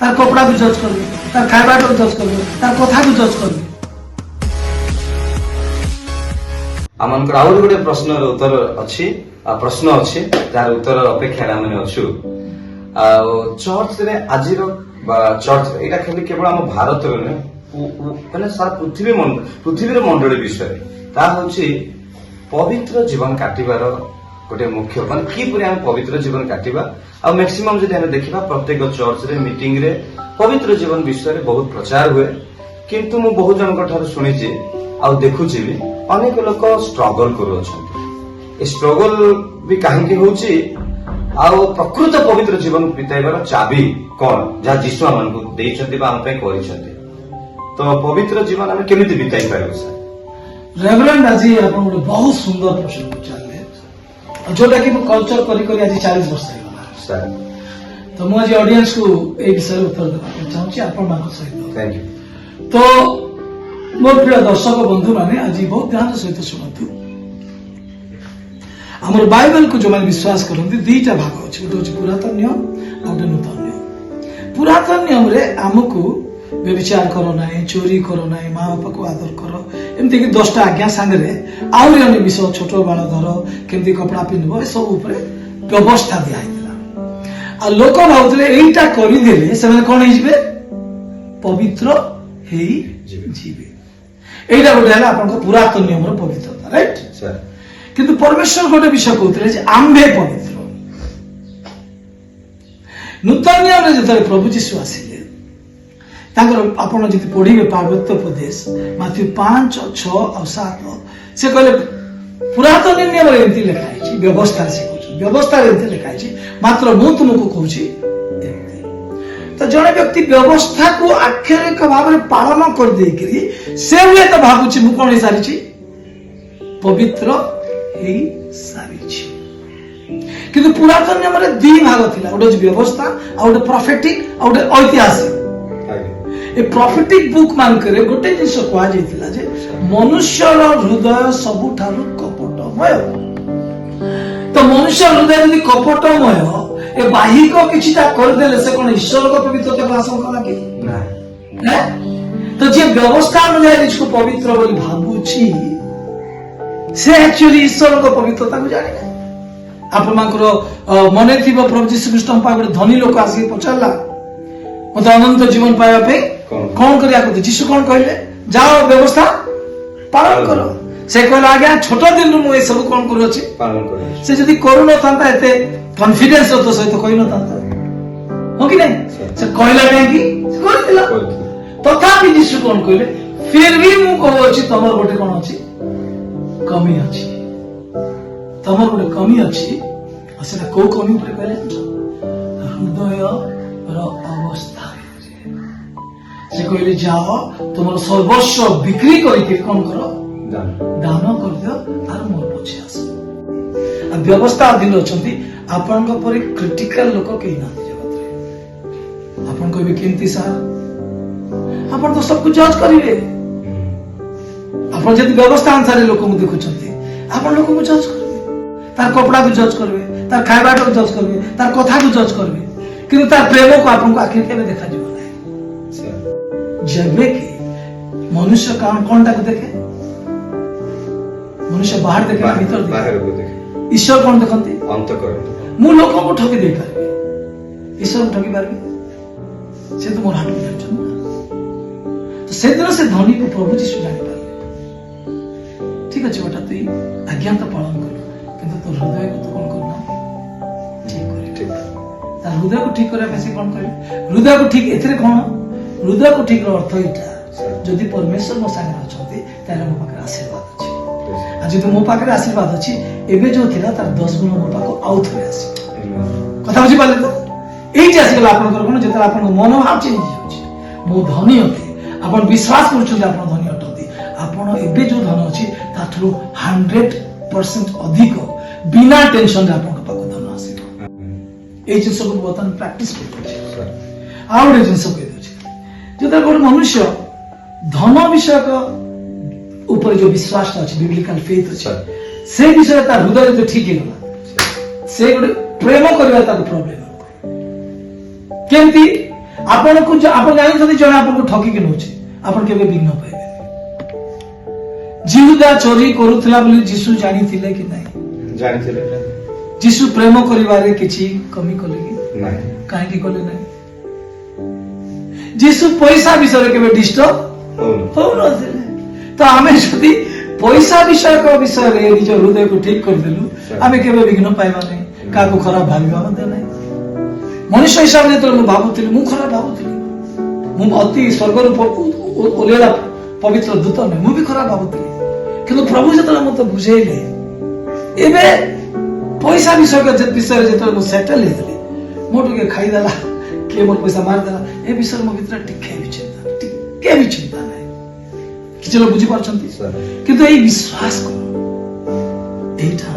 तार कपड़ा को जज करबे, तार खाइबा को जज करबे, तार कथा को जज करबे। आमनकर आउर गोटे प्रश्नर उत्तर अछि प्रश्न अछि जार उत्तर अपेक्षा आमे अछु चर्च रे आजिर चर्च एटा खाली केवल हम भारत रे माने सारा पृथ्वी मंडली विषय ता होछि पवित्र जीवन काटिबार गोटे मुख्य माने कि पुरे हम पवित्र जीवन काटिबा आ मैक्सिमम जदि हम देखिबा प्रत्येक चर्च रे मीटिंग रे पवित्र जीवन विषय रे बहुत प्रचार हुए किंतु मु बहुत जन ठार सुनिछि आ देखुछि भी अनेक लोक स्ट्रगल करू स्ट्रगल भी कहीं होची आउ प्रकृत पवित्र जीवन बिताइबार चाबी कौन जहाँ जीशु आमको देइछन्ति बा हम पे करिछन्ति तो पवित्र जीवन हम केमिति बिताइ पारबो सर रेवरेंड आज आपन बहुत सुंदर प्रश्न पचाले जोटा कि कल्चर करी करी आज 40 वर्ष हेगला सर तो मु आज ऑडियंस को ए विषय उत्तर देबा चाहूची आपन मान सहित थैंक यू तो मोर प्रिय दर्शक बंधु माने आज बहुत ध्यान सहित शुणु आमर बाइबल को जो मैंने विश्वास करते दीटा भाग अच्छे गोटे हूँ पुरातन नियम और गोटे नूतन नियम पुरातन नियम रे आमको व्यभिचार करो ना चोरी करो ना माँ बापा को आदर करो एमती कि 10टा आज्ञा सांगे आहरी अन्य विषय छोट बाण धर केमती कपड़ा पिंधब ए सब ऊपर व्यवस्था दिया लोक भावुले यहीटा करदे से कौन हो पवित्र जीवे एटा गोटे है आप पुरातन नियम पवित्रता राइट सर किंतु परमेश्वर गोटे विषय कहते आम्भे पवित्र नूतन नियम जो प्रभु जीशु आसिले आपड़ जी पढ़े पार्वत्य उपदेश माथ्यू 5, 6 और 7 से कहले पुरातन नियम एमती लिखाई व्यवस्था से व्यवस्था एमती लिखाई मात्र मु तुमको कहूँ तो जड़े व्यक्ति व्यवस्था को आक्षरिक भाव में पालन कर देकरी से हुए तो भावुची मु कौन सारी पवित्र सारी किंतु पुरातन नियम रे दी भाग थिला गोटे व्यवस्था आ गोटे प्रोफेटिक आ गोटे ऐतिहासिक ए प्रोफेटिक बुक मान करे गोटे जिंस कहा जायतिला जे मनुष्यर हृदय सबुठारु कपटमय तो मनुष्य हृदय यदि कपटमय ए बाहिक किछिटा कर देले से कोन ईश्वर को पवित्रता को हासिल कला कि ना तो जे व्यवस्था अनुसार इसको पवित्र बोली भाबुची से एक्चुअली ईश्वर को पवित्रता को जाने आप मन थी प्रभु जीशु ख्रीष्ट गोटे धनी लोक आसिक पचारा मत अनंत जीवन पाइबा कौन कर जीशु कौन कहले जाओ व्यवस्था पालन करो से कहला आज्ञा छोट दिन मु सब कौन करूँ से जदि करू न था एते कॉन्फिडेंस तो सहित कहि न था हो कि नहीं से कहला कहीं करथिला तथापि जीशु कौन कहले फिर भी मु कहू अछि तमर गोटे कौन अछि कमी अच्छी तमर गोटे कमी अच्छी सेटा को कमी पर कहले हृदय अवस्था से कहले जाओ तुम सर्वस्व बिक्री करके कौन करो दान कर दियो तार मोर पछे आस व्यवस्था अधीन अच्छी आपण पर क्रिटिकल लोक कहीं ना जगत रे आपण कहबे केमती सार आपण तो सब कुछ जज करिवे आप व्यवस्था अनुसार लोक देखुं आप लोक को जज करेंगे तार कपड़ा को जज करेंगे तार खाइबा को जज करेंगे तार कथा को जज करेंगे किंतु तार प्रेम को आपको आखिर के देखा जीव ना जब कि मनुष्य कौन टाक देखे मनुष्य बाहर देखे भीतर देखे ईश्वर कौन देखते मु लोक को ठगी दे पारे ईश्वर ठगी पारे से तो मोर हाथ में तो से दिन से धनी को प्रभु जीशु जानी पारे ठीक अच्छे बेटा तुई आज्ञा तो पालन कर किंतु तो हृदय को तो कौन करना ठीक कर हृदय को ठीक करने से कौन करे हृदय को ठीक एथरे कौन हृदय को ठीक अर्थ एटा जदि परमेश्वर मो संगे अछंती तारे मो पाखे आशीर्वाद अछि आ जदि मो पाखे आशीर्वाद अछि एबे जो थिला तार 10 गुण मो पाखो आउ थरे आसी कथा बुझी पाले तो एई जे आसी गला आपन कोन जेतला आपन मनोभाव चेंज होछि मो धनी होते आपन विश्वास करछुं आपन धनी अटंती आपन एबे जो धन अछि ताठरो 100% अधिक बिना टेंशन रे आपन पाखो धन आसी ए जे सब बतन प्रैक्टिस कर आ ओडे जिंस कहि दछि जो गोटे मनुष्य धन विषय का ऊपर जो विश्वास अच्छे बिब्लिकल फेथ अच्छे से विषय तार हृदय जो ठीक है से गोटे प्रेम करबा ताको प्रॉब्लम केमती ଆପଣଙ୍କୁ ଆପଣ ଜାଣିଛନ୍ତି ଜଣେ ଆପଣଙ୍କୁ ଠକିକି ନଉଛି, ଆପଣ କେବେ ବିଘ୍ନ ପାଇବେ। ଜିହୁଦା ଚୋରି କରୁଥିଲା ବୋଲି ଯୀଶୁ ଜାଣିଥିଲେ କି ନାହିଁ? ଜାଣିଥିଲେ ଯୀଶୁ ପ୍ରେମ କରିବାରେ କିଛି କମି କଲେ କି? ନାହିଁ। କାହିଁକି କଲେ ନାହିଁ? ଯୀଶୁ ପଇସା ବିଷୟରେ କେବେ ଡିଷ୍ଟର୍ବ ହଉନଥିଲେ। ତ ଆମେ ଯଦି ପଇସା ବିଷୟରେ ନିଜ ହୃଦୟକୁ ଠିକ କରିଦେଲୁ, ଆମେ କେବେ ବିଘ୍ନ ପାଇବା ନାହିଁ, କାହାକୁ ଖରାପ ଭାବିବା ମଧ୍ୟ ନାହିଁ। ମଣିଷ ହିସାବରେ ଯେତେବେଳେ ମୁଁ ଭାବୁଥିଲି, ମୁଁ ଖରାପ ଭାବୁଥିଲି, ମୁଁ ଅତି ସ୍ୱର୍ଗରୁ ଓହ୍ଲେଇଲା ପବିତ୍ର ଦୂତ ନୁହେଁ, ମୁଁ ବି ଖରାପ ଭାବୁଥିଲି। କିନ୍ତୁ ପ୍ରଭୁ ଯେତେବେଳେ ମତେ ବୁଝେଇଲେ, ଏବେ ପଇସା ବିଷୟରେ ଯେତେବେଳେ ମୁଁ ସେଟଲ ହେଇଥିଲି, ମୁଁ ଟିକେ ଖାଇଦେଲା, କିଏ ମୋର ପଇସା ମାରିଦେଲା, ଏ ବିଷୟରେ ମୋ ଭିତରେ ଟିକେ ବି ଚିନ୍ତା ନାହିଁ। କିଛି ଲୋକ ବୁଝିପାରୁଛନ୍ତି, କିନ୍ତୁ ଏଇ ବିଶ୍ୱାସ କର, ଏଇଟା